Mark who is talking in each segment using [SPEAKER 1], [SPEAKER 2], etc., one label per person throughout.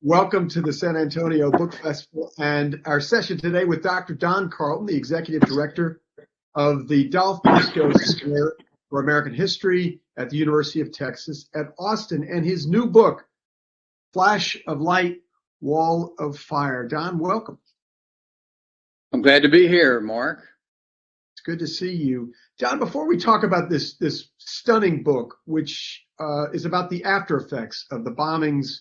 [SPEAKER 1] Welcome to the San Antonio Book Festival and our session today with Dr. Don Carleton, the Executive Director of the Dolph Briscoe Center for American History at the University of Texas at Austin, and his new book, Flash of Light, Wall of Fire. Don, welcome.
[SPEAKER 2] I'm glad to be here, Mark.
[SPEAKER 1] It's good to see you. Don, before we talk about this stunning book, which is about the after effects of the bombings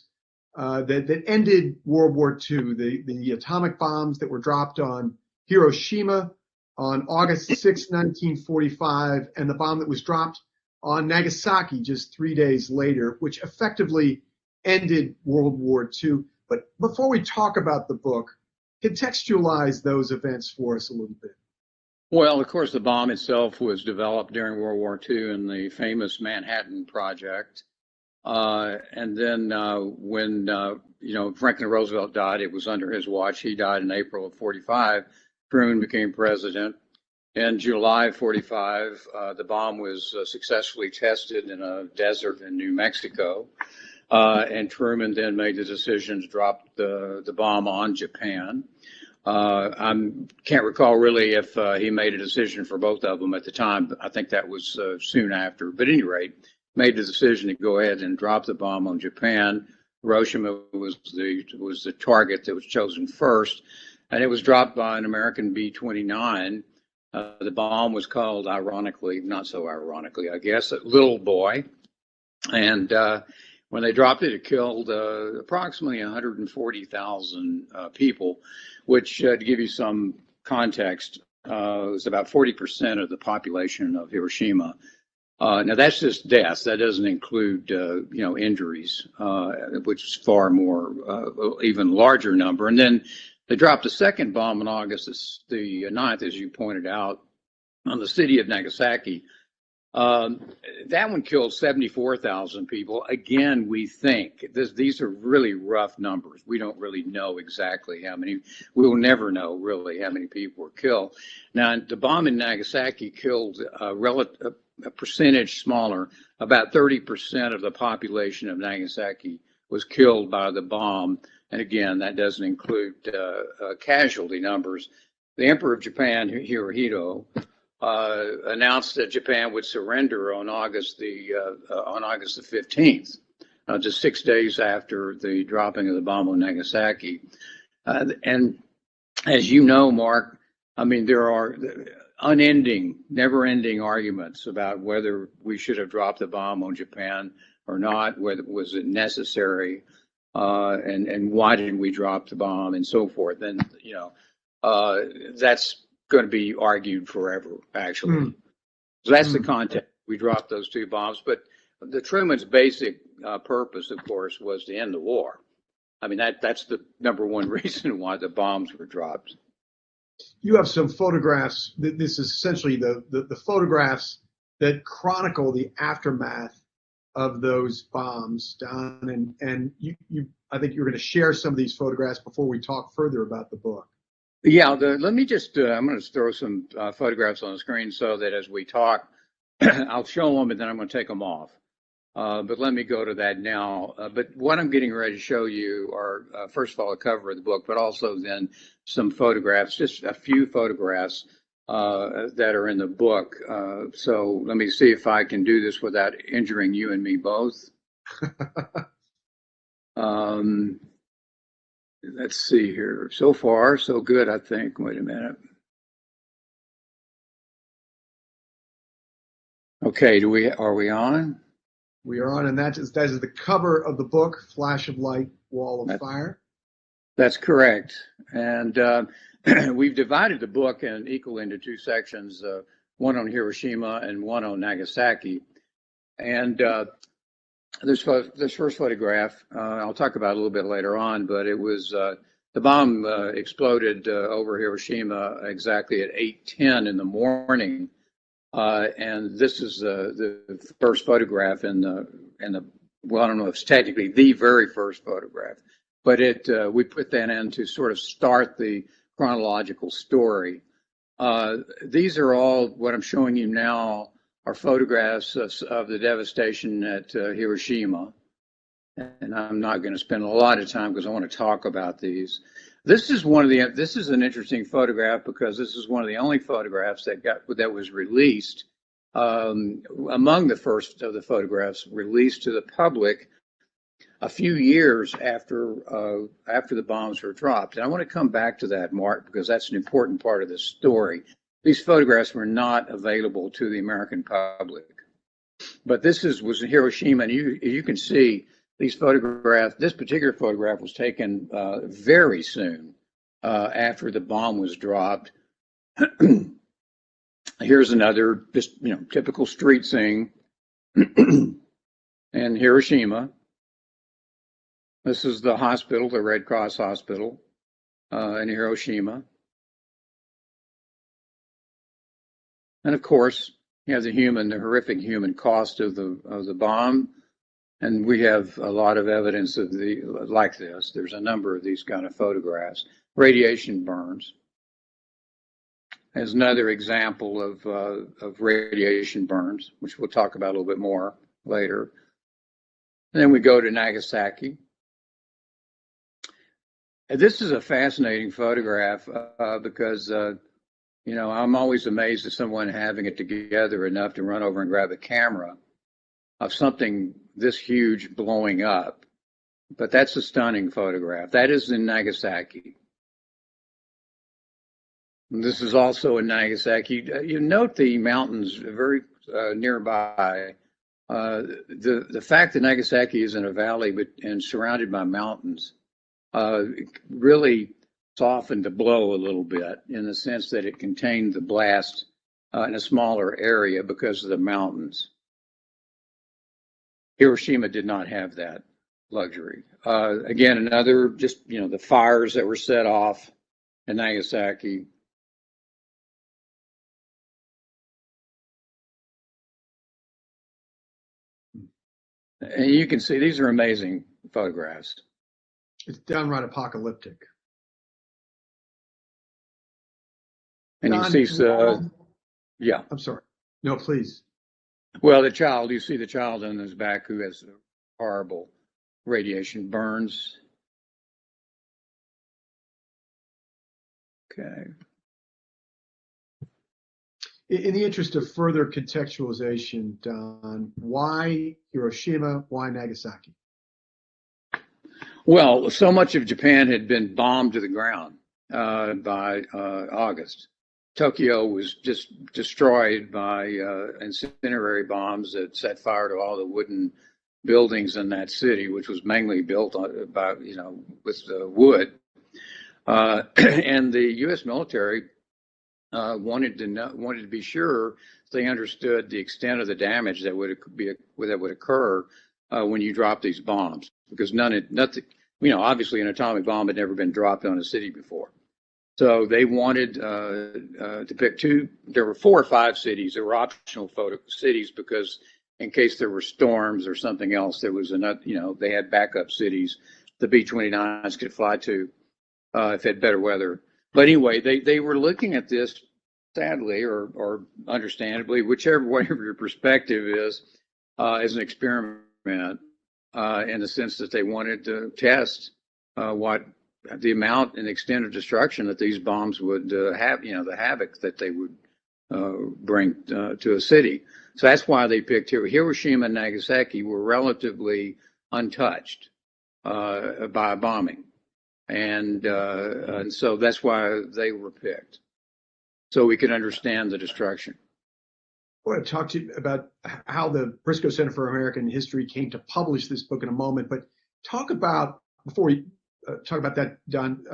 [SPEAKER 1] that ended World War II, the atomic bombs that were dropped on Hiroshima on August 6, 1945, and the bomb that was dropped on Nagasaki just 3 days later, which effectively ended World War II. But before we talk about the book, contextualize those events for us a little bit.
[SPEAKER 2] Well, of course, the bomb itself was developed during World War II in the famous Manhattan Project. And then when Franklin Roosevelt died, it was under his watch. He died in April of 45. Truman became president. In July of 45, the bomb was successfully tested in a desert in New Mexico. And Truman then made the decision to drop the bomb on Japan. I can't recall really if he made a decision for both of them at the time. I think that was soon after. But at any rate, made the decision to go ahead and drop the bomb on Japan. Hiroshima was the target that was chosen first, and it was dropped by an American B-29. The bomb was called, ironically, not so ironically, I guess, a Little Boy. And when they dropped it, it killed approximately 140,000 people, which, to give you some context, was about 40% of the population of Hiroshima. Now that's just deaths. That doesn't include, injuries, which is far more, even larger number. And then they dropped a second bomb on August the 9th, as you pointed out, on the city of Nagasaki. That one killed 74,000 people. Again, we think these are really rough numbers. We don't really know exactly how many. We will never know really how many people were killed. Now, the bomb in Nagasaki killed a percentage smaller. About 30% of the population of Nagasaki was killed by the bomb. And again, that doesn't include casualty numbers. The Emperor of Japan, Hirohito, announced that Japan would surrender on August the 15th, just 6 days after the dropping of the bomb on Nagasaki. And as you know, Mark, I mean, there are never-ending arguments about whether we should have dropped the bomb on Japan or not, whether was it necessary, and why didn't we drop the bomb, and so forth. And that's going to be argued forever, actually. So that's the context. We dropped those two bombs, but the Truman's basic purpose, of course, was to end the war. I mean, that's the number one reason why the bombs were dropped.
[SPEAKER 1] You have some photographs. This is essentially the photographs that chronicle the aftermath of those bombs, Don. And you I think you're going to share some of these photographs before we talk further about the book.
[SPEAKER 2] Yeah, let me just, I'm going to throw some photographs on the screen so that as we talk, I'll show them and then I'm going to take them off. But let me go to that now. But what I'm getting ready to show you are, first of all, a cover of the book, but also then some photographs, just a few photographs that are in the book. So let me see if I can do this without injuring you and me both. Let's see here. So far, so good, I think. Wait a minute. Okay, are we on?
[SPEAKER 1] We are on, and that is the cover of the book, Flash of Light, Wall of Fire.
[SPEAKER 2] That's correct. And we've divided the book into two sections, one on Hiroshima and one on Nagasaki. And this first photograph, I'll talk about a little bit later on, but it was the bomb exploded over Hiroshima exactly at 8:10 in the morning, and this is the first photograph in the well, I don't know if it's technically the very first photograph, but we put that in to sort of start the chronological story. These are all what I'm showing you now are photographs of the devastation at Hiroshima. and I'm not going to spend a lot of time because I want to talk about these. This is an interesting photograph because this is one of the only photographs that was released among the first of the photographs released to the public a few years after the bombs were dropped. And I want to come back to that, Mark, because that's an important part of this story. These photographs were not available to the American public. But this was in Hiroshima, and you can see these photographs. This particular photograph was taken very soon after the bomb was dropped. Here's another, just typical street scene in Hiroshima. This is the hospital, the Red Cross Hospital in Hiroshima, and of course, you have the horrific human cost of the bomb, and we have a lot of evidence of like this. There's a number of these kind of photographs. Radiation burns. As another example of radiation burns, which we'll talk about a little bit more later. And then we go to Nagasaki. This is a fascinating photograph because I'm always amazed at someone having it together enough to run over and grab a camera of something this huge blowing up. But that's a stunning photograph. That is in Nagasaki. And this is also in Nagasaki. You note the mountains very nearby. The fact that Nagasaki is in a valley and surrounded by mountains really softened the blow a little bit in the sense that it contained the blast in a smaller area because of the mountains. Hiroshima did not have that luxury. Again, another just, the fires that were set off in Nagasaki. And you can see these are amazing photographs.
[SPEAKER 1] It's downright apocalyptic.
[SPEAKER 2] And
[SPEAKER 1] Don,
[SPEAKER 2] you see, yeah.
[SPEAKER 1] I'm sorry. No, please.
[SPEAKER 2] Well, you see the child on his back who has horrible radiation burns. Okay.
[SPEAKER 1] In the interest of further contextualization, Don, why Hiroshima? Why Nagasaki?
[SPEAKER 2] Well, so much of Japan had been bombed to the ground by August. Tokyo was just destroyed by incendiary bombs that set fire to all the wooden buildings in that city, which was mainly built with wood. And the U.S. military wanted to be sure they understood the extent of the damage that would occur when you drop these bombs, because nothing, obviously an atomic bomb had never been dropped on a city before. So they wanted to pick two. There were 4 or 5 cities. There were optional cities because in case there were storms or something else, there was enough. They had backup cities the B-29s could fly to if it had better weather. But anyway, they were looking at this, sadly or understandably, whatever your perspective is, as an experiment in the sense that they wanted to test what the amount and extent of destruction that these bombs would have, the havoc that they would bring to a city. So that's why they picked Hiroshima and Nagasaki were relatively untouched by bombing. And so that's why they were picked, so we could understand the destruction.
[SPEAKER 1] I want to talk to you about how the Briscoe Center for American History came to publish this book in a moment, but talk about, before we talk about that, Don,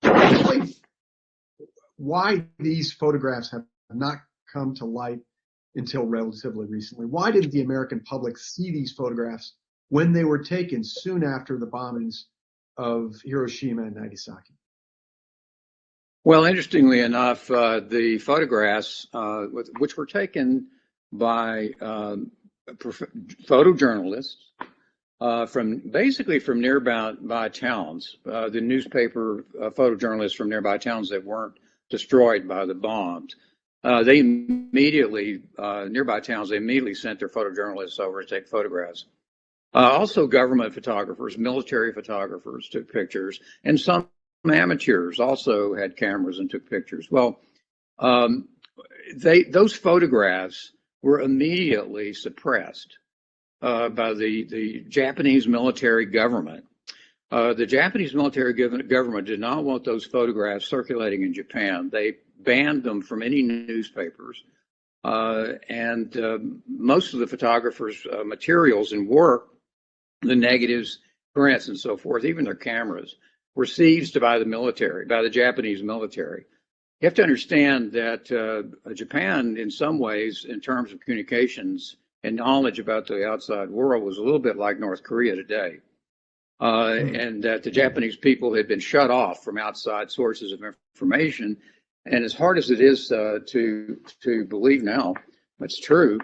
[SPEAKER 1] explain why these photographs have not come to light until relatively recently. Why didn't the American public see these photographs when they were taken soon after the bombings of Hiroshima and Nagasaki?
[SPEAKER 2] Well, interestingly enough, the photographs, which were taken by photojournalists from nearby towns, the newspaper photojournalists from nearby towns that weren't destroyed by the bombs, nearby towns, they immediately sent their photojournalists over to take photographs Also, government photographers, military photographers took pictures, and some amateurs also had cameras and took pictures. Well, um, those photographs were immediately suppressed by the Japanese military government. The Japanese military government did not want those photographs circulating in Japan. They banned them from any newspapers. And most of the photographers' materials and work, the negatives, prints, and so forth, even their cameras, were seized by the military, by the Japanese military. You have to understand that Japan, in some ways, in terms of communications and knowledge about the outside world, was a little bit like North Korea today. And that the Japanese people had been shut off from outside sources of information. And as hard as it is to believe now, it's true.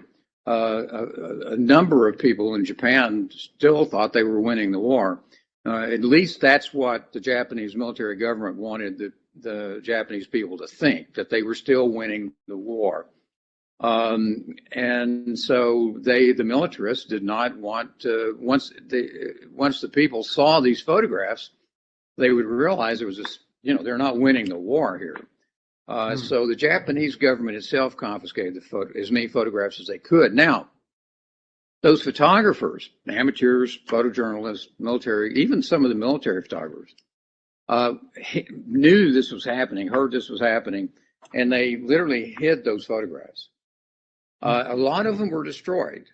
[SPEAKER 2] A number of people in Japan still thought they were winning the war. At least that's what the Japanese military government wanted the Japanese people to think, that they were still winning the war. And so the militarists did not want to, once the people saw these photographs, they would realize it was just, they're not winning the war here. So the Japanese government itself confiscated as many photographs as they could. Now, those photographers, amateurs, photojournalists, military, even some of the military photographers, knew this was happening, heard this was happening, and they literally hid those photographs. A lot of them were destroyed.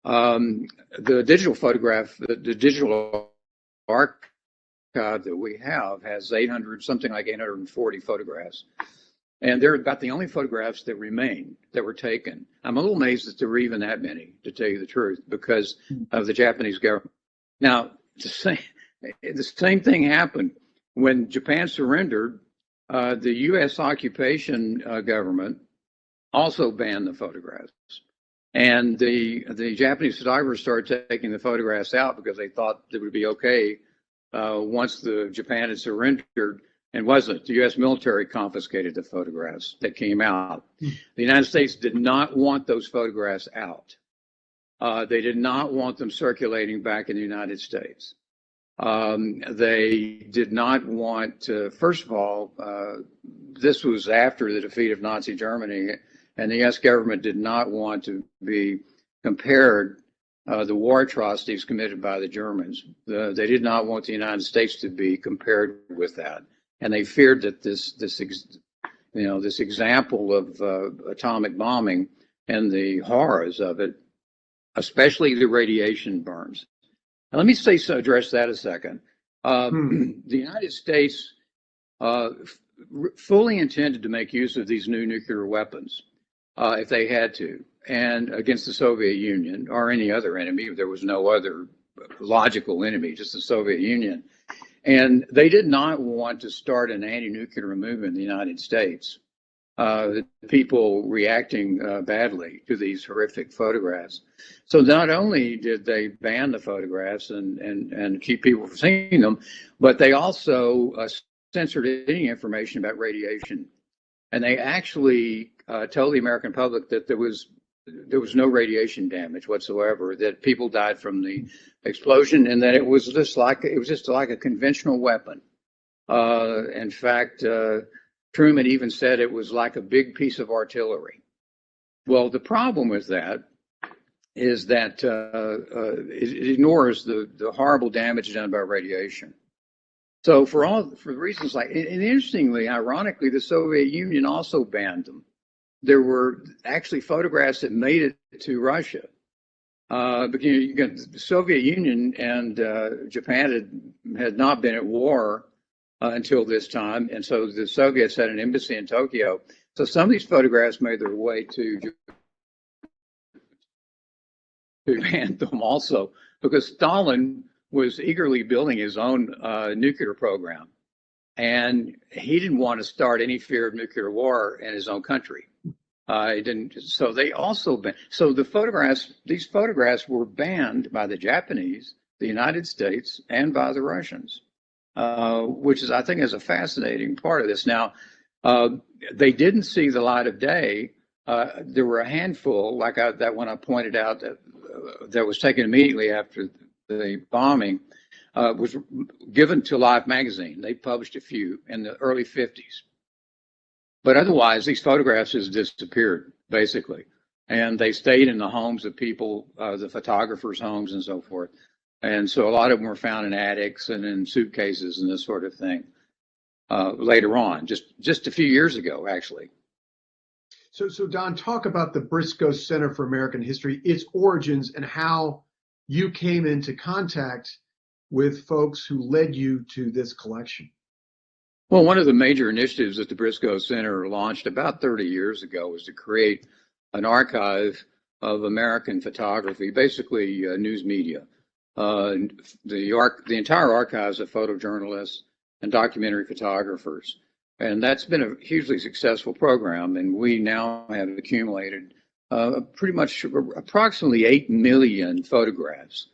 [SPEAKER 2] The digital photograph, the digital archive that we have has something like 840 photographs. And they're about the only photographs that remain that were taken. I'm a little amazed that there were even that many, to tell you the truth, because of the Japanese government. Now, the same thing happened when Japan surrendered. The U.S. occupation government also banned the photographs. And the Japanese photographers started taking the photographs out because they thought it would be okay once Japan had surrendered. And wasn't. The U.S. military confiscated the photographs that came out. The United States did not want those photographs out. They did not want them circulating back in the United States. They did not want first of all, this was after the defeat of Nazi Germany, and the U.S. government did not want to be compared the war atrocities committed by the Germans. They did not want the United States to be compared with that. And they feared that this example of atomic bombing and the horrors of it, especially the radiation burns. Now, let me address that a second. The United States fully intended to make use of these new nuclear weapons if they had to, and against the Soviet Union or any other enemy. There was no other logical enemy, just the Soviet Union. And they did not want to start an anti-nuclear movement in the United States. People reacting badly to these horrific photographs. So not only did they ban the photographs and keep people from seeing them, but they also censored any information about radiation. And they actually told the American public that there was no radiation damage whatsoever, that people died from the explosion, and that it was just like a conventional weapon. In fact, Truman even said it was like a big piece of artillery. Well, the problem with that is that it ignores the horrible damage done by radiation. So for reasons like, and interestingly, ironically, the Soviet Union also banned them. There were actually photographs that made it to Russia. But the Soviet Union and Japan had not been at war until this time, and so the Soviets had an embassy in Tokyo. So some of these photographs made their way to ban them also, because Stalin was eagerly building his own nuclear program, and he didn't want to start any fear of nuclear war in his own country. It didn't. So they also banned. So these photographs were banned by the Japanese, the United States, and by the Russians, which I think is a fascinating part of this. Now, they didn't see the light of day. There were a handful, like that one I pointed out that was taken immediately after the bombing was given to Life magazine. They published a few in the early 50s. But otherwise, these photographs just disappeared, basically. And they stayed in the homes of people, the photographers' homes and so forth. And so a lot of them were found in attics and in suitcases and this sort of thing later on, just a few years ago, actually.
[SPEAKER 1] So Don, talk about the Briscoe Center for American History, its origins, and how you came into contact with folks who led you to this collection.
[SPEAKER 2] Well, one of the major initiatives that the Briscoe Center launched about 30 years ago was to create an archive of American photography, basically news media. The entire archives of photojournalists and documentary photographers. And that's been a hugely successful program. And we now have accumulated pretty much approximately 8 million photographs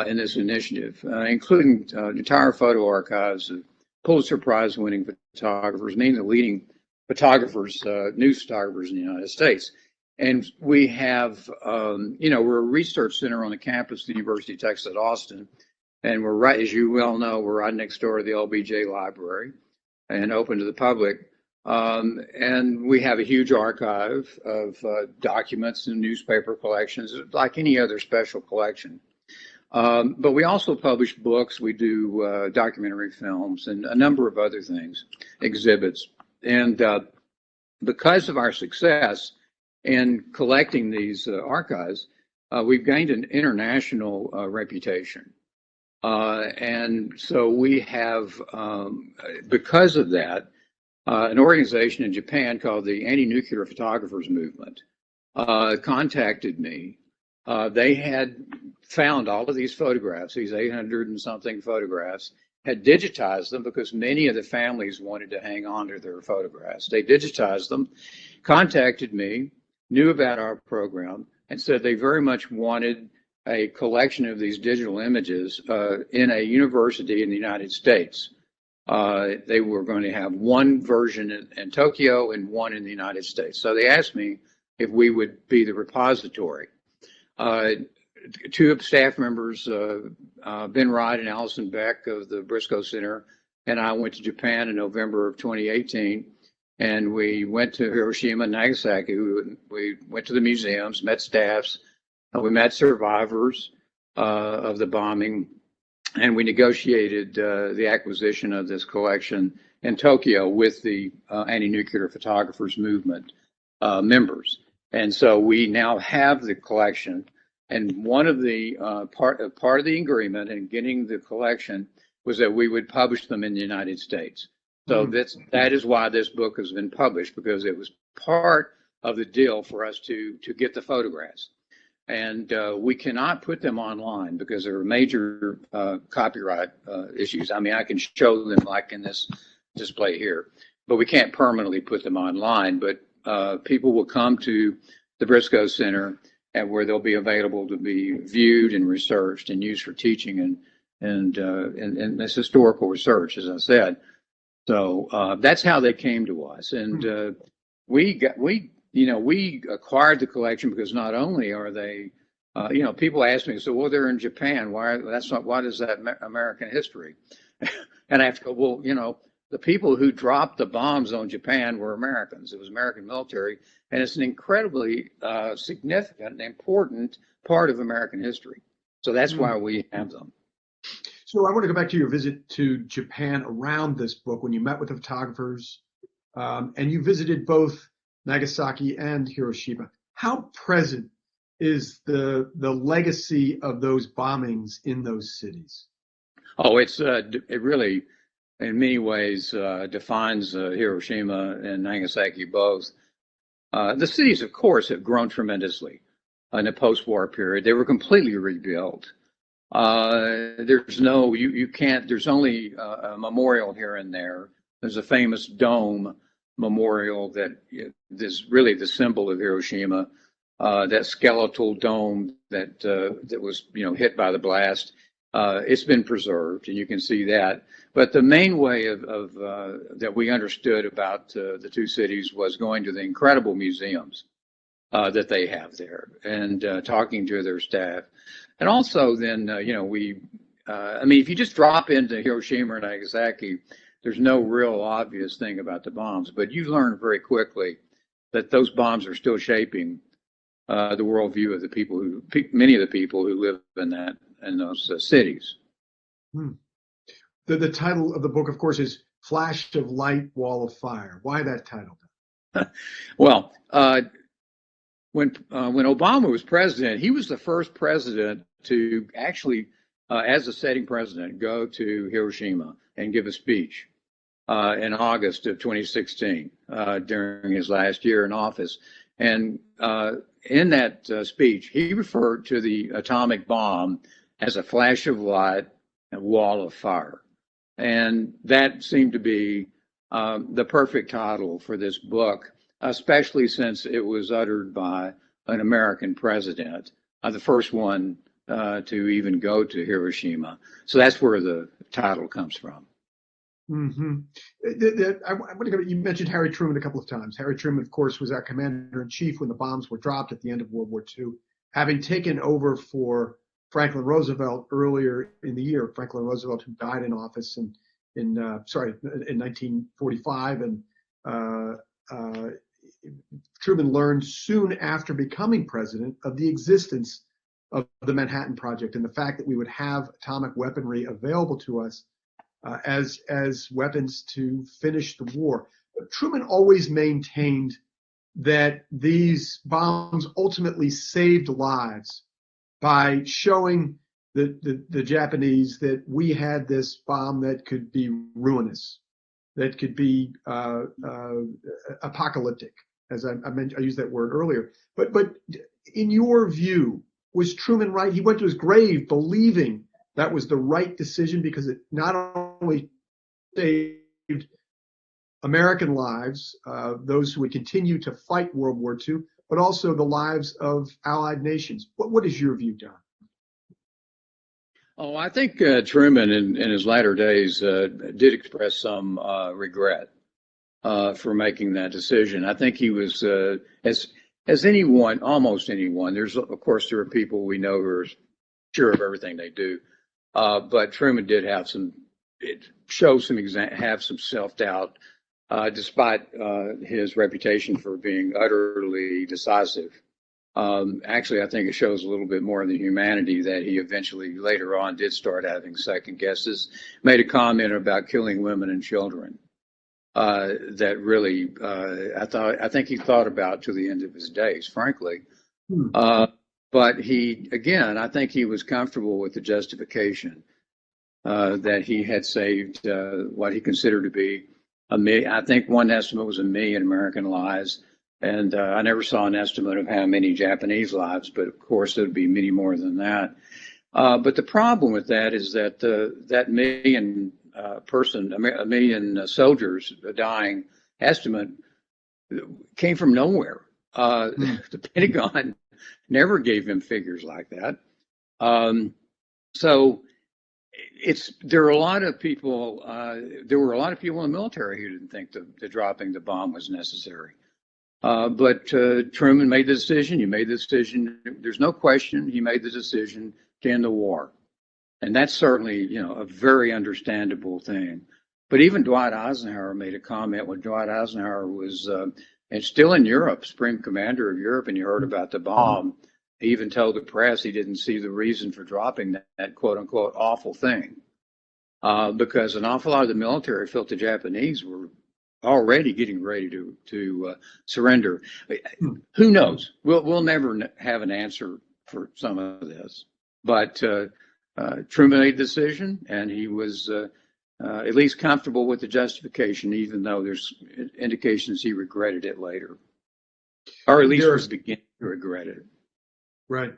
[SPEAKER 2] in this initiative, including entire photo archives of Pulitzer Prize winning photographers, many of the leading photographers, news photographers in the United States. And we have, we're a research center on the campus of the University of Texas at Austin. And we're right, as you well know, we're right next door to the LBJ Library and open to the public. And we have a huge archive of documents and newspaper collections, like any other special collection. But we also publish books, we do documentary films, and a number of other things, exhibits. And because of our success in collecting these archives, we've gained an international reputation. And so we have, because of that, an organization in Japan called the Anti-Nuclear Photographers Movement contacted me. They had found all of these photographs, these 800 and something photographs, had digitized them because many of the families wanted to hang on to their photographs. They digitized them, contacted me, knew about our program, and said they very much wanted a collection of these digital images in a university in the United States. They were going to have one version in Tokyo and one in the United States. So they asked me if we would be the repository. Two of the staff members, Ben Wright and Allison Beck of the Briscoe Center, and I went to Japan in November of 2018. And we went to Hiroshima and Nagasaki. We went to the museums, met staffs, we met survivors of the bombing, and we negotiated the acquisition of this collection in Tokyo with the Anti-Nuclear Photographers Movement members. And so we now have the collection. And one of the part of the agreement in getting the collection was that we would publish them in the United States. So that is why this book has been published, because it was part of the deal for us to get the photographs. And we cannot put them online because there are major copyright issues. I mean, I can show them like in this display here, but we can't permanently put them online. But people will come to the Briscoe Center, and where they'll be available to be viewed and researched and used for teaching and this historical research, as I said. So that's how they came to us, and we acquired the collection because not only are they, people ask me, so well, they're in Japan. Why does that American history? And I have to go, well, the people who dropped the bombs on Japan were Americans. It was American military, and it's an incredibly significant and important part of American history. So that's why we have them.
[SPEAKER 1] So I want to go back to your visit to Japan around this book when you met with the photographers, and you visited both Nagasaki and Hiroshima. How present is the legacy of those bombings in those cities?
[SPEAKER 2] Oh, it really, in many ways, defines Hiroshima and Nagasaki both. The cities, of course, have grown tremendously in the post-war period. They were completely rebuilt. There's only a memorial here and there. There's a famous dome memorial that is really the symbol of Hiroshima, that skeletal dome that was hit by the blast. It's been preserved, and you can see that. But the main way of that we understood about the two cities was going to the incredible museums. that they have there, and talking to their staff. And also then, I mean, if you just drop into Hiroshima or Nagasaki, there's no real obvious thing about the bombs, but you learn very quickly that those bombs are still shaping the worldview of the people many of the people who live in those cities.
[SPEAKER 1] Hmm. The title of the book, of course, is Flash of Light, Wall of Fire. Why that title?
[SPEAKER 2] Well, when Obama was president, he was the first president to actually, as a sitting president, go to Hiroshima and give a speech in August of 2016 during his last year in office. And in that speech, he referred to the atomic bomb as a flash of light and wall of fire. And that seemed to be the perfect title for this book, especially since it was uttered by an American president, the first one to even go to Hiroshima. So that's where the title comes from.
[SPEAKER 1] Mm-hmm. You mentioned Harry Truman a couple of times. Harry Truman, of course, was our commander-in-chief when the bombs were dropped at the end of World War II, having taken over for Franklin Roosevelt earlier in the year. Franklin Roosevelt, who died in office in 1945, and Truman learned soon after becoming president of the existence of the Manhattan Project and the fact that we would have atomic weaponry available to us as weapons to finish the war. But Truman always maintained that these bombs ultimately saved lives by showing the Japanese that we had this bomb that could be ruinous, that could be apocalyptic, as I used that word earlier. But in your view, was Truman right? He went to his grave believing that was the right decision because it not only saved American lives, those who would continue to fight World War II, but also the lives of allied nations. What is your view, Don?
[SPEAKER 2] Oh, I think Truman in his latter days did express some regret for making that decision. I think he was, as anyone, almost anyone, there are people we know who are sure of everything they do. But Truman did have some self-doubt, despite his reputation for being utterly decisive. Actually, I think it shows a little bit more of the humanity that he eventually later on did start having second guesses. Made a comment about killing women and children that really I think he thought about to the end of his days, frankly. But I think he was comfortable with the justification that he had saved what he considered to be I think one estimate was 1 million American lives. And I never saw an estimate of how many Japanese lives, but of course it would be many more than that. But the problem with that is that that million soldiers dying estimate came from nowhere. The Pentagon never gave him figures like that. So there were a lot of people. There were a lot of people in the military who didn't think the dropping the bomb was necessary. But Truman made the decision. He made the decision. There's no question. He made the decision to end the war, and that's certainly a very understandable thing. But even Dwight Eisenhower made a comment when Dwight Eisenhower was and still in Europe, Supreme Commander of Europe, and you heard about the bomb. He even told the press he didn't see the reason for dropping that quote unquote awful thing, because an awful lot of the military felt the Japanese were already getting ready to surrender. Who knows? We'll never have an answer for some of this. But Truman made the decision, and he was at least comfortable with the justification, even though there's indications he regretted it later, or at least was beginning to regret it.
[SPEAKER 1] Right.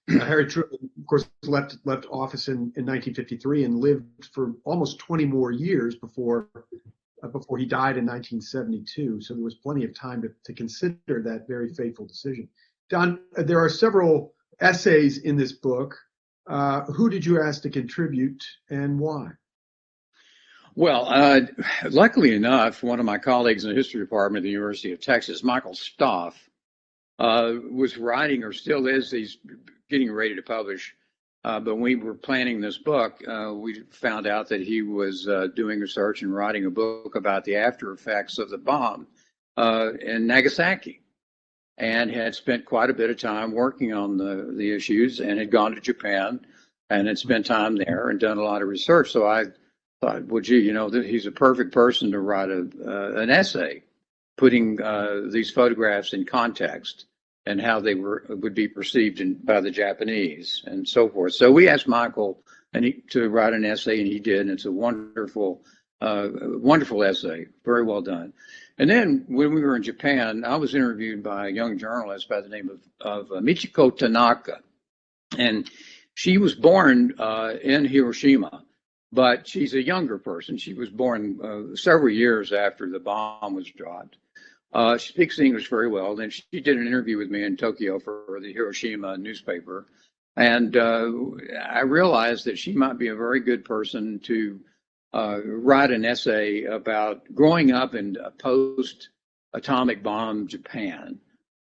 [SPEAKER 1] Harry Truman, of course, left office in 1953 and lived for almost 20 more years before he died in 1972. So there was plenty of time to consider that very fateful decision. Don, there are several essays in this book. Who did you ask to contribute and why?
[SPEAKER 2] Well, luckily enough, one of my colleagues in the history department at the University of Texas, Michael Stoff, was writing, or still is, he's getting ready to publish. But when we were planning this book, we found out that he was doing research and writing a book about the after effects of the bomb in Nagasaki, and had spent quite a bit of time working on the issues, and had gone to Japan and had spent time there and done a lot of research. So I thought, well, gee, he's a perfect person to write an essay putting these photographs in context and how they would be perceived by the Japanese and so forth. So we asked Michael to write an essay, and he did. And it's a wonderful, wonderful essay, very well done. And then when we were in Japan, I was interviewed by a young journalist by the name of Michiko Tanaka, and she was born in Hiroshima, but she's a younger person. She was born several years after the bomb was dropped. She speaks English very well. Then she did an interview with me in Tokyo for the Hiroshima newspaper. And I realized that she might be a very good person to write an essay about growing up in a post-atomic bomb Japan,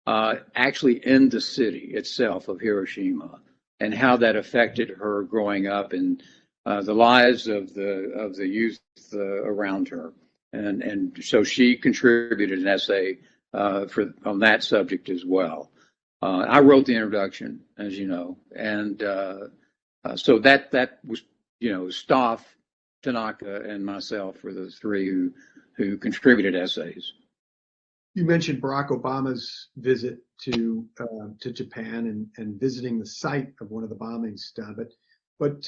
[SPEAKER 2] actually in the city itself of Hiroshima, and how that affected her growing up and the lives of the youth around her. And so she contributed an essay on that subject as well. I wrote the introduction, as you know, and so that was, Stoff, Tanaka, and myself were the three who contributed essays.
[SPEAKER 1] You mentioned Barack Obama's visit to Japan and visiting the site of one of the bombings done, but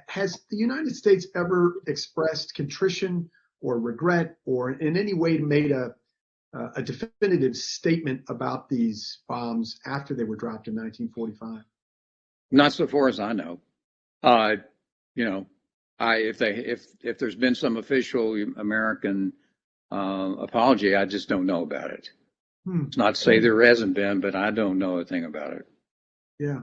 [SPEAKER 1] has the United States ever expressed contrition or regret, or in any way made a definitive statement about these bombs after they were dropped in 1945?
[SPEAKER 2] Not so far as I know. If there's been some official American apology, I just don't know about it. It's not to say there hasn't been, but I don't know a thing about it.
[SPEAKER 1] Yeah.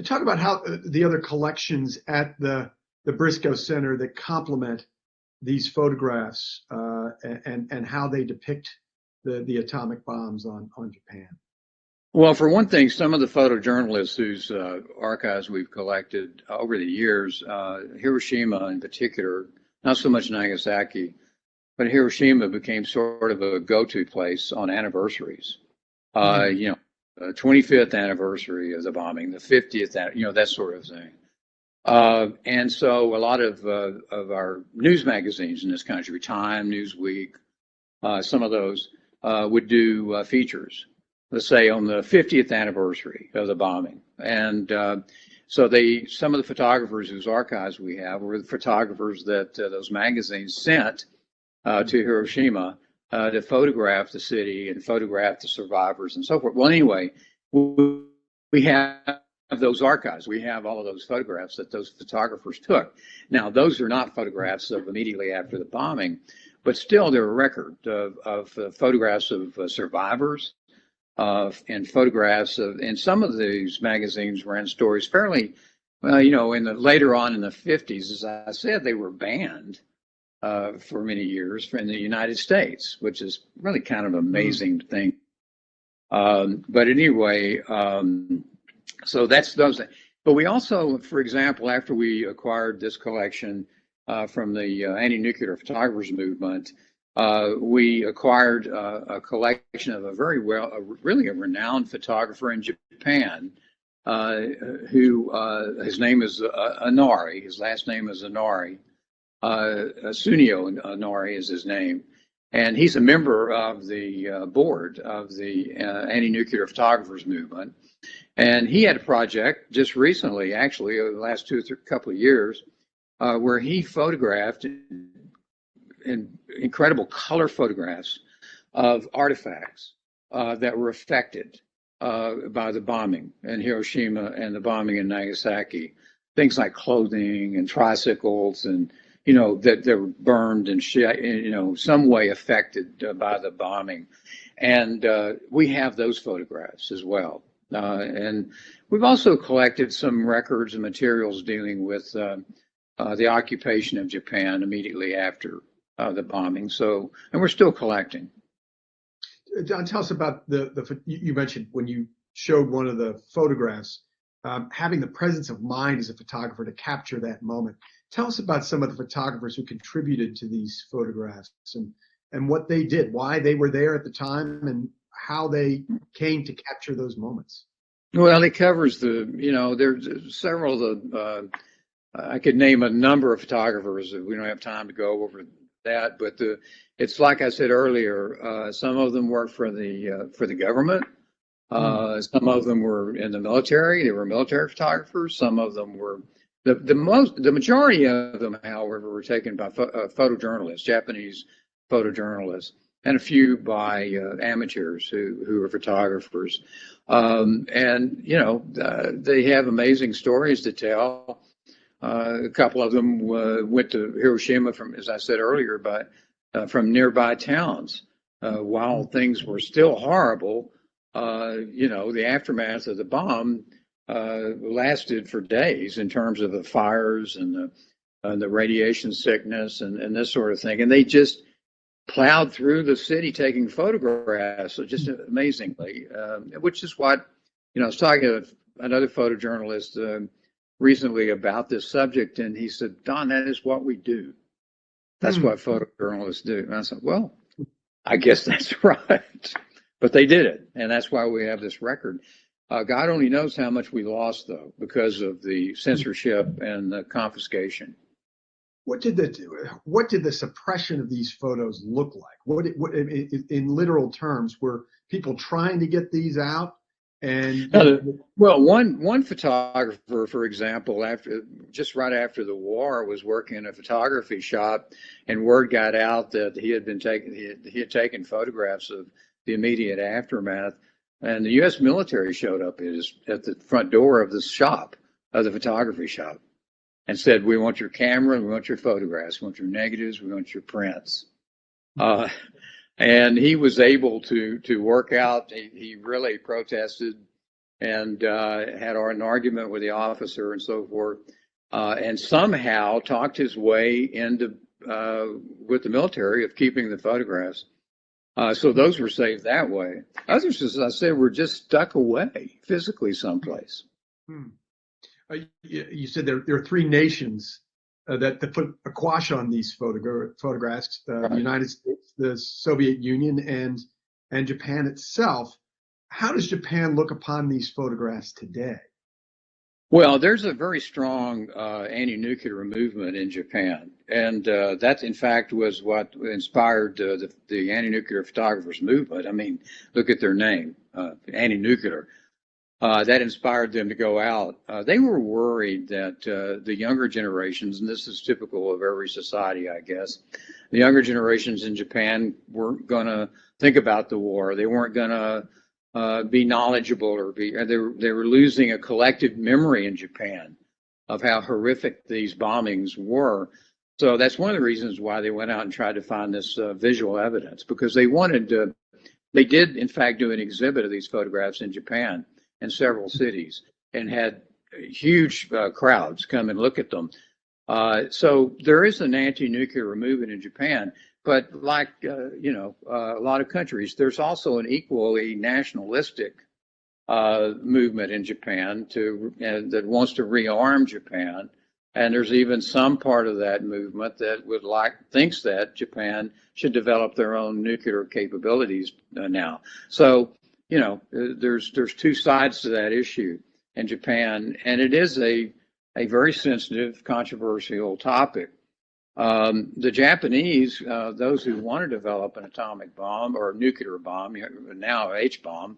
[SPEAKER 1] Talk about how the other collections at the Briscoe Center that complement these photographs and how they depict the atomic bombs on Japan.
[SPEAKER 2] Well, for one thing, some of the photojournalists whose archives we've collected over the years, Hiroshima in particular, not so much Nagasaki, but Hiroshima became sort of a go-to place on anniversaries. 25th anniversary of the bombing, the 50th, that sort of thing. And so a lot of our news magazines in this country, Time, Newsweek, some of those would do features, let's say on the 50th anniversary of the bombing. And so some of the photographers whose archives we have were the photographers that those magazines sent to Hiroshima to photograph the city and photograph the survivors and so forth. Well, anyway, we have those archives. We have all of those photographs that those photographers took. Now, those are not photographs of immediately after the bombing, but still they're a record of photographs of survivors and photographs of, and some of these magazines ran stories fairly, later on in the 50s, as I said, they were banned for many years in the United States, which is really kind of an amazing thing. But anyway, so that's those things. But we also, for example, after we acquired this collection from the anti-nuclear photographers movement, we acquired a collection of really a renowned photographer in Japan, who his name is Inari. His last name is Inari. Sunio Inari is his name. And he's a member of the board of the anti-nuclear photographers movement. And he had a project just recently, actually, over the last couple of years, where he photographed in incredible color photographs of artifacts that were affected by the bombing in Hiroshima and the bombing in Nagasaki. Things like clothing and tricycles and that they were burned and some way affected by the bombing. And we have those photographs as well. And we've also collected some records and materials dealing with the occupation of Japan immediately after the bombing. And we're still collecting.
[SPEAKER 1] Don, tell us about you mentioned when you showed one of the photographs, having the presence of mind as a photographer to capture that moment. Tell us about some of the photographers who contributed to these photographs and what they did, why they were there at the time, and how they came to capture those moments.
[SPEAKER 2] Well, it covers there's several of the, I could name a number of photographers. We don't have time to go over that, but it's like I said earlier, some of them worked for the government. Some of them were in the military. They were military photographers. Some of them were the majority of them, however, were taken by photojournalists, Japanese photojournalists, and a few by amateurs who were photographers. And they have amazing stories to tell. A couple of them went to Hiroshima as I said earlier, from nearby towns. While things were still horrible, the aftermath of the bomb lasted for days in terms of the fires and the radiation sickness and this sort of thing. And they just plowed through the city taking photographs, just amazingly, which is what, I was talking to another photojournalist recently about this subject, and he said, Don, that is what we do. That's what photojournalists do. And I said, well, I guess that's right. But they did it, and that's why we have this record. God only knows how much we lost, though, because of the censorship and the confiscation.
[SPEAKER 1] What did the suppression of these photos look like? What in literal terms, were people trying to get these out? And
[SPEAKER 2] well, one photographer, for example, right after the war, was working in a photography shop, and word got out that he had taken photographs of the immediate aftermath, and the U.S. military showed up at the front door of the shop, of the photography shop, and said, "We want your camera, we want your photographs, we want your negatives, we want your prints." And he was able to work out. He really protested and had an argument with the officer and so forth, and somehow talked his way into with the military of keeping the photographs. So those were saved that way. Others, as I said, were just stuck away physically someplace.
[SPEAKER 1] You said there are three nations that put a quash on these photographs: the United States, the Soviet Union, and Japan itself. How does Japan look upon these photographs today?
[SPEAKER 2] Well, there's a very strong anti-nuclear movement in Japan, and that, in fact, was what inspired the anti-nuclear photographers movement. I mean, look at their name, anti-nuclear. That inspired them to go out. They were worried that the younger generations, and this is typical of every society, I guess, the younger generations in Japan weren't going to think about the war. They weren't going to be knowledgeable or they were losing a collective memory in Japan of how horrific these bombings were. So that's one of the reasons why they went out and tried to find this visual evidence, because they wanted to. They did, in fact, do an exhibit of these photographs in Japan in several cities, and had huge crowds come and look at them. So there is an anti-nuclear movement in Japan, but like a lot of countries, there's also an equally nationalistic movement in Japan that wants to rearm Japan, and there's even some part of that movement that thinks that Japan should develop their own nuclear capabilities now. So there's two sides to that issue in Japan, and it is a very sensitive, controversial topic. The Japanese, those who want to develop an atomic bomb or a nuclear bomb, now H-bomb,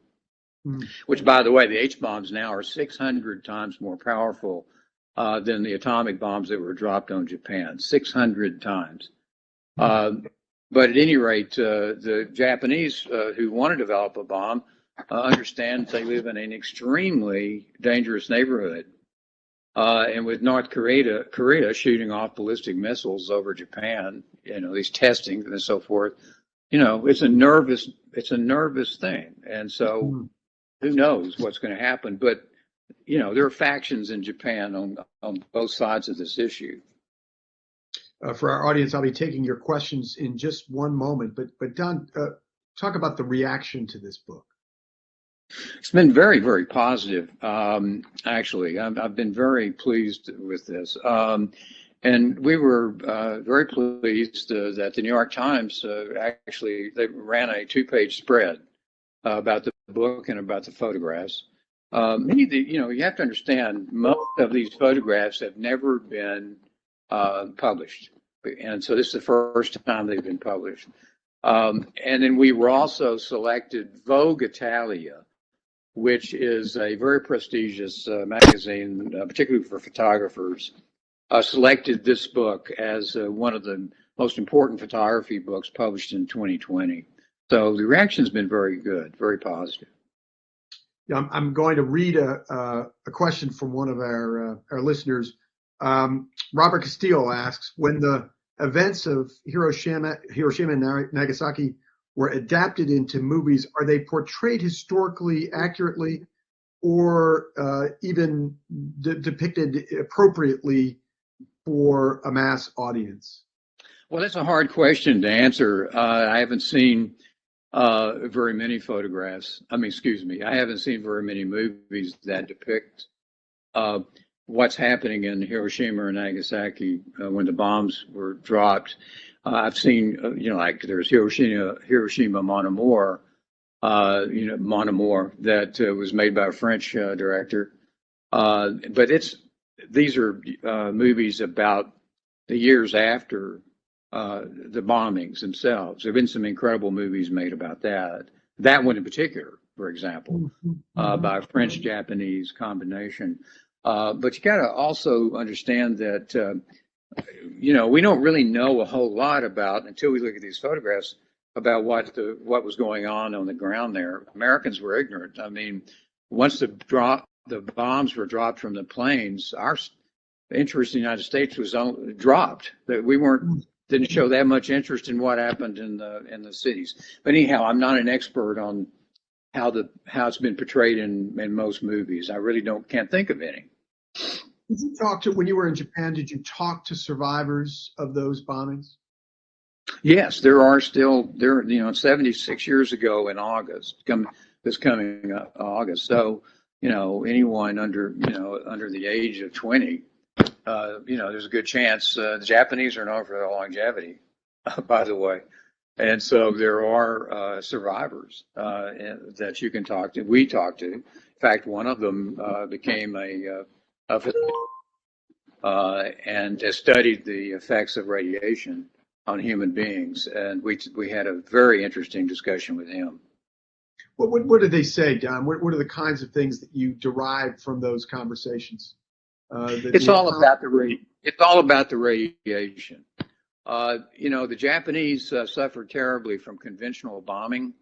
[SPEAKER 2] which, by the way, the H-bombs now are 600 times more powerful than the atomic bombs that were dropped on Japan, 600 times. But at any rate, the Japanese who want to develop a bomb understand they live in an extremely dangerous neighborhood. And with North Korea shooting off ballistic missiles over Japan, these testings and so forth, it's a nervous thing. And so who knows what's going to happen? But, there are factions in Japan on both sides of this issue.
[SPEAKER 1] For our audience, I'll be taking your questions in just one moment. But Don, talk about the reaction to this book.
[SPEAKER 2] It's been very, very positive. Actually, I've been very pleased with this. And we were very pleased that the New York Times actually they ran a 2-page spread about the book and about the photographs. Many of the, you have to understand, most of these photographs have never been published, and so this is the first time they've been published. And then we were also selected. Vogue Italia, which is a very prestigious magazine, particularly for photographers, selected this book as one of the most important photography books published in 2020. So the reaction's been very good, very positive.
[SPEAKER 1] Yeah, I'm going to read a question from one of our listeners. Robert Castillo asks, when the events of Hiroshima and Nagasaki were adapted into movies, are they portrayed historically accurately or even depicted appropriately for a mass audience?
[SPEAKER 2] Well, that's a hard question to answer. I haven't seen very many photographs. I haven't seen very many movies that depict what's happening in Hiroshima and Nagasaki when the bombs were dropped. I've seen, like there's Hiroshima Mon Amour, Mon Amour, that was made by a French director. But these are movies about the years after the bombings themselves. There have been some incredible movies made about that. That one in particular, for example, by a French-Japanese combination. But you got to also understand that, we don't really know a whole lot about, until we look at these photographs, about what was going on the ground there. Americans were ignorant. I mean, once the bombs were dropped from the planes, our interest in the United States was dropped. That we didn't show that much interest in what happened in the cities. But anyhow, I'm not an expert on how it's been portrayed in most movies. I really can't think of any.
[SPEAKER 1] Did you talk to, when you were in Japan, did you talk to survivors of those bombings?
[SPEAKER 2] Yes, there are still 76 years ago in August, this coming August. So, anyone under the age of 20, there's a good chance. The Japanese are known for their longevity, by the way. And so there are survivors that you can talk to. We talked to. In fact, one of them became and has studied the effects of radiation on human beings. And we had a very interesting discussion with him.
[SPEAKER 1] What did they say, Don? What are the kinds of things that you derived from those conversations?
[SPEAKER 2] It's all about the radiation. The Japanese suffered terribly from conventional bombing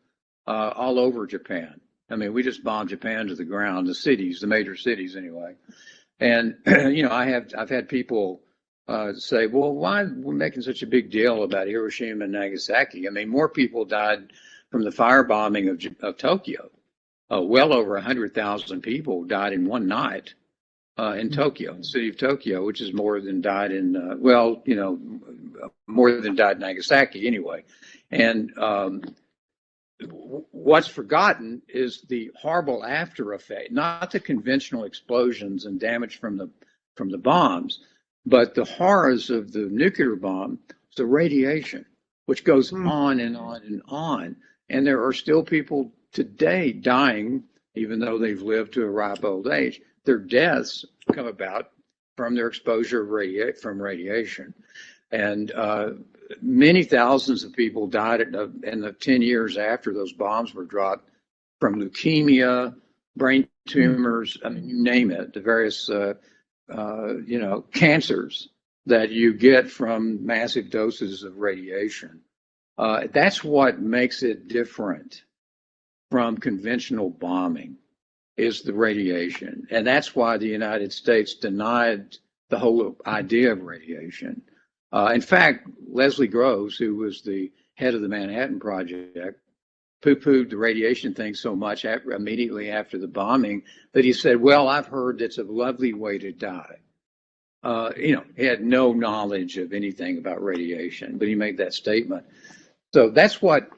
[SPEAKER 2] all over Japan. I mean, we just bombed Japan to the ground, the major cities anyway. And I've had people say, well, why we're making such a big deal about Hiroshima and Nagasaki? I mean, more people died from the firebombing of Tokyo. Well over 100,000 people died in one night in Tokyo, the city of Tokyo, which is more than died more than died in Nagasaki anyway. And what's forgotten is the horrible after effect, not the conventional explosions and damage from the bombs, but the horrors of the nuclear bomb, the radiation, which goes on and on and on. And there are still people today dying, even though they've lived to a ripe old age. Their deaths come about from their exposure from radiation. And many thousands of people died in the 10 years after those bombs were dropped from leukemia, brain tumors, I mean, you name it, the various, cancers that you get from massive doses of radiation. That's what makes it different from conventional bombing, is the radiation. And that's why the United States denied the whole idea of radiation. In fact, Leslie Groves, who was the head of the Manhattan Project, poo-pooed the radiation thing so much immediately after the bombing that he said, well, I've heard it's a lovely way to die. He had no knowledge of anything about radiation, but he made that statement. So that's what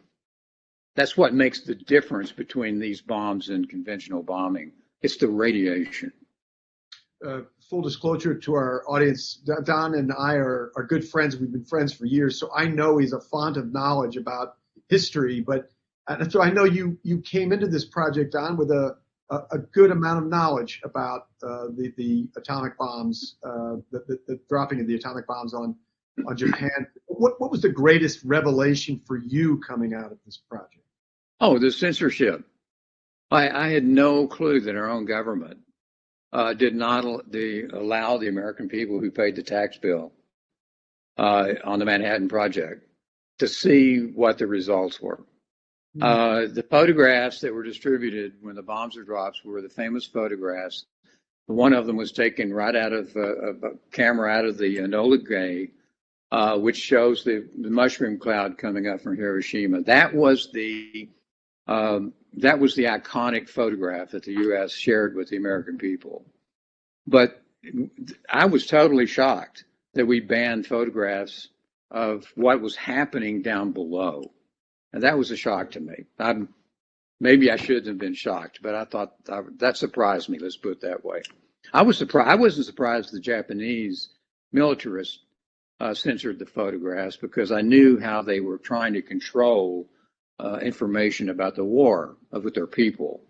[SPEAKER 2] That's what makes the difference between these bombs and conventional bombing. It's the radiation.
[SPEAKER 1] Full disclosure to our audience, Don and I are good friends. We've been friends for years, so I know he's a font of knowledge about history. But so I know you came into this project, Don, with a good amount of knowledge about the atomic bombs, the dropping of the atomic bombs on Japan. What was the greatest revelation for you coming out of this project?
[SPEAKER 2] Oh, the censorship. I had no clue that our own government did not allow the American people who paid the tax bill on the Manhattan Project to see what the results were. The photographs that were distributed when the bombs were dropped were the famous photographs. One of them was taken right out of a camera out of the Enola Gay, which shows the mushroom cloud coming up from Hiroshima. That was the iconic photograph that the U.S. shared with the American people. But I was totally shocked that we banned photographs of what was happening down below. And that was a shock to me. Maybe I shouldn't have been shocked, but I thought that surprised me. Let's put it that way. I was surprised. I wasn't surprised the Japanese militarists censored the photographs because I knew how they were trying to control information about the war with their people.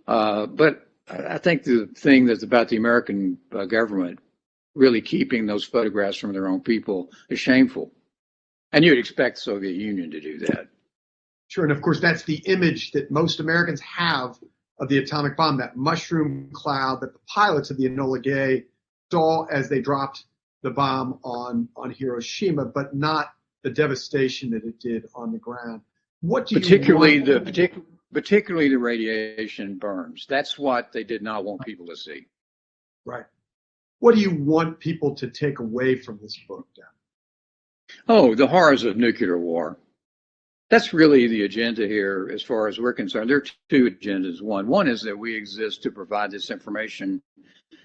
[SPEAKER 2] But I think the thing that's about the American government really keeping those photographs from their own people is shameful. And you'd expect the Soviet Union to do that.
[SPEAKER 1] Sure, and of course that's the image that most Americans have of the atomic bomb, that mushroom cloud that the pilots of the Enola Gay saw as they dropped the bomb on Hiroshima, but not the devastation that it did on the ground. What do
[SPEAKER 2] particularly the radiation burns? That's what they did not want people to see.
[SPEAKER 1] Right. What do you want people to take away from this book, Dan?
[SPEAKER 2] Oh, the horrors of nuclear war. That's really the agenda here as far as we're concerned. There are two agendas. One is that we exist to provide this information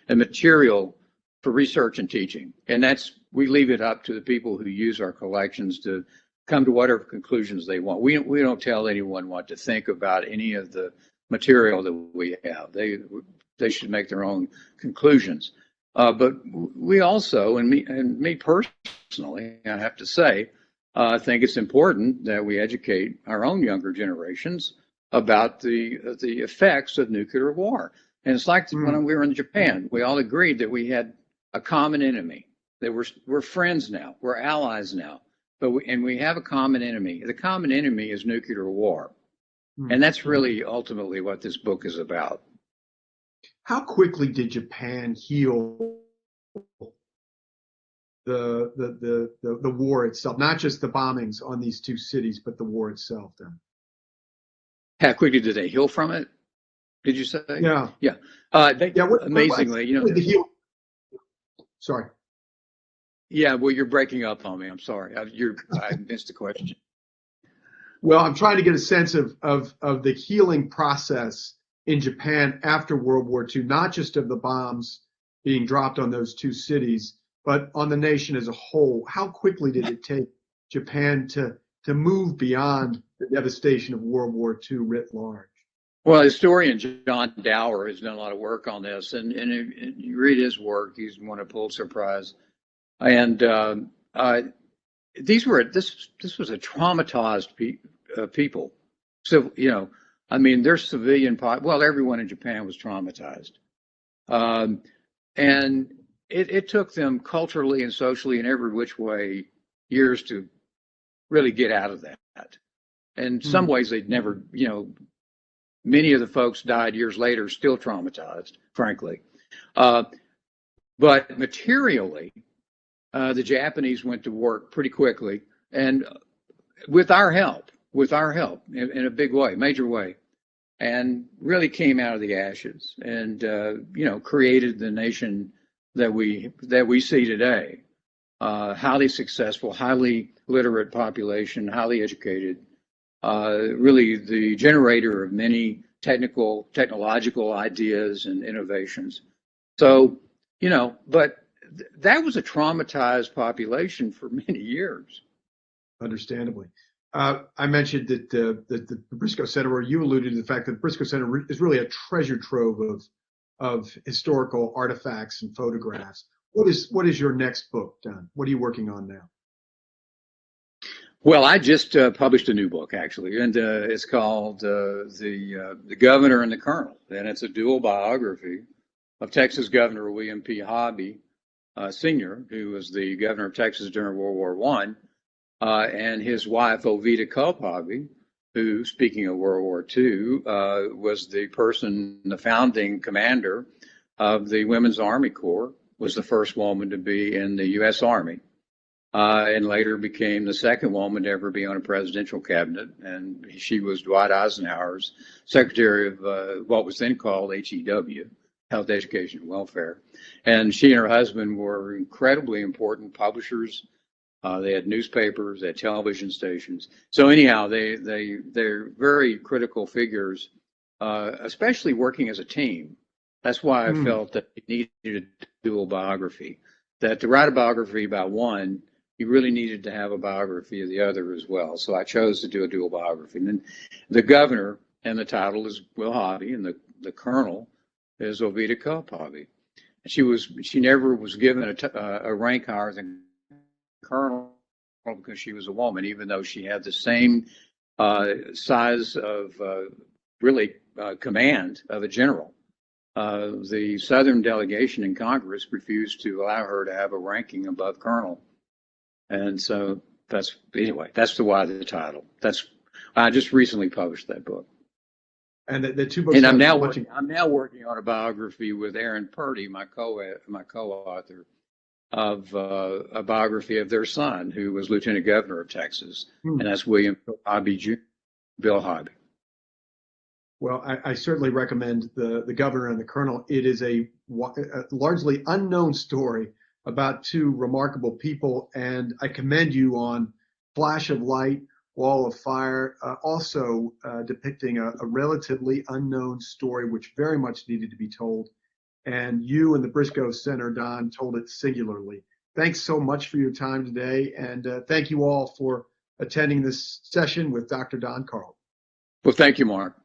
[SPEAKER 2] and material for research and teaching. And we leave it up to the people who use our collections to come to whatever conclusions they want. We don't tell anyone what to think about any of the material that we have. They should make their own conclusions. But we also, and me personally, I have to say, I think it's important that we educate our own younger generations about the effects of nuclear war. And it's like when we were in Japan, we all agreed that we had a common enemy, that we're friends now, we're allies now, but we have a common enemy. The common enemy is nuclear war. And that's really ultimately what this book is about.
[SPEAKER 1] How quickly did Japan heal the war itself, not just the bombings on these two cities, but the war itself? Then,
[SPEAKER 2] how quickly did they heal from it? Did you say?
[SPEAKER 1] Yeah.
[SPEAKER 2] Yeah. Amazingly,
[SPEAKER 1] Sorry.
[SPEAKER 2] Yeah. Well, you're breaking up on me. I'm sorry. I missed the question.
[SPEAKER 1] Well, I'm trying to get a sense of the healing process in Japan after World War II, not just of the bombs being dropped on those two cities, but on the nation as a whole. How quickly did it take Japan to move beyond the devastation of World War II writ large?
[SPEAKER 2] Well, historian John Dower has done a lot of work on this, and you read his work. He's won a Pulitzer Prize, and this was a traumatized people. So their civilian everyone in Japan was traumatized, and it took them culturally and socially in every which way years to really get out of that. And in some ways they'd never, many of the folks died years later still traumatized, frankly. But materially, the Japanese went to work pretty quickly, and with our help in a big way, major way, and really came out of the ashes and created the nation that we see today. Highly successful, highly literate population, highly educated, really the generator of many technological ideas and innovations. So, but that was a traumatized population for many years.
[SPEAKER 1] Understandably. I mentioned that the Briscoe Center, or you alluded to the fact that the Briscoe Center is really a treasure trove of historical artifacts and photographs. What is your next book, Don? What are you working on now?
[SPEAKER 2] Well, I just published a new book, actually, and it's called The Governor and the Colonel, and it's a dual biography of Texas Governor William P. Hobby, Sr., who was the governor of Texas during World War I, and his wife, Ovida Culp Hobby, who, speaking of World War II, was the founding commander of the Women's Army Corps, was the first woman to be in the U.S. Army. And later became the second woman to ever be on a presidential cabinet. And she was Dwight Eisenhower's secretary of what was then called HEW, Health, Education, and Welfare. And she and her husband were incredibly important publishers. They had newspapers, they had television stations. So anyhow, they're very critical figures, especially working as a team. That's why I felt that we needed a dual biography. That to write a biography about one, you really needed to have a biography of the other as well. So I chose to do a dual biography. And then the governor, and the title is Will Hobby, and the colonel is Ovida Culp Hobby. She never was given a rank higher than colonel because she was a woman, even though she had the same size of command of a general. The Southern delegation in Congress refused to allow her to have a ranking above colonel. And so that's why the title. I just recently published that book.
[SPEAKER 1] And the two books.
[SPEAKER 2] And I'm now working on a biography with Aaron Purdy, my co-author, of a biography of their son, who was Lieutenant Governor of Texas, and that's William Hobby Jr., Bill Hobby.
[SPEAKER 1] Well, I certainly recommend the Governor and the Colonel. It is a largely unknown story about two remarkable people, and I commend you on Flash of Light, Wall of Fire, also depicting a relatively unknown story which very much needed to be told. And you and the Briscoe Center, Don, told it singularly. Thanks so much for your time today, and thank you all for attending this session with Dr. Don Carleton.
[SPEAKER 2] Well, thank you, Mark.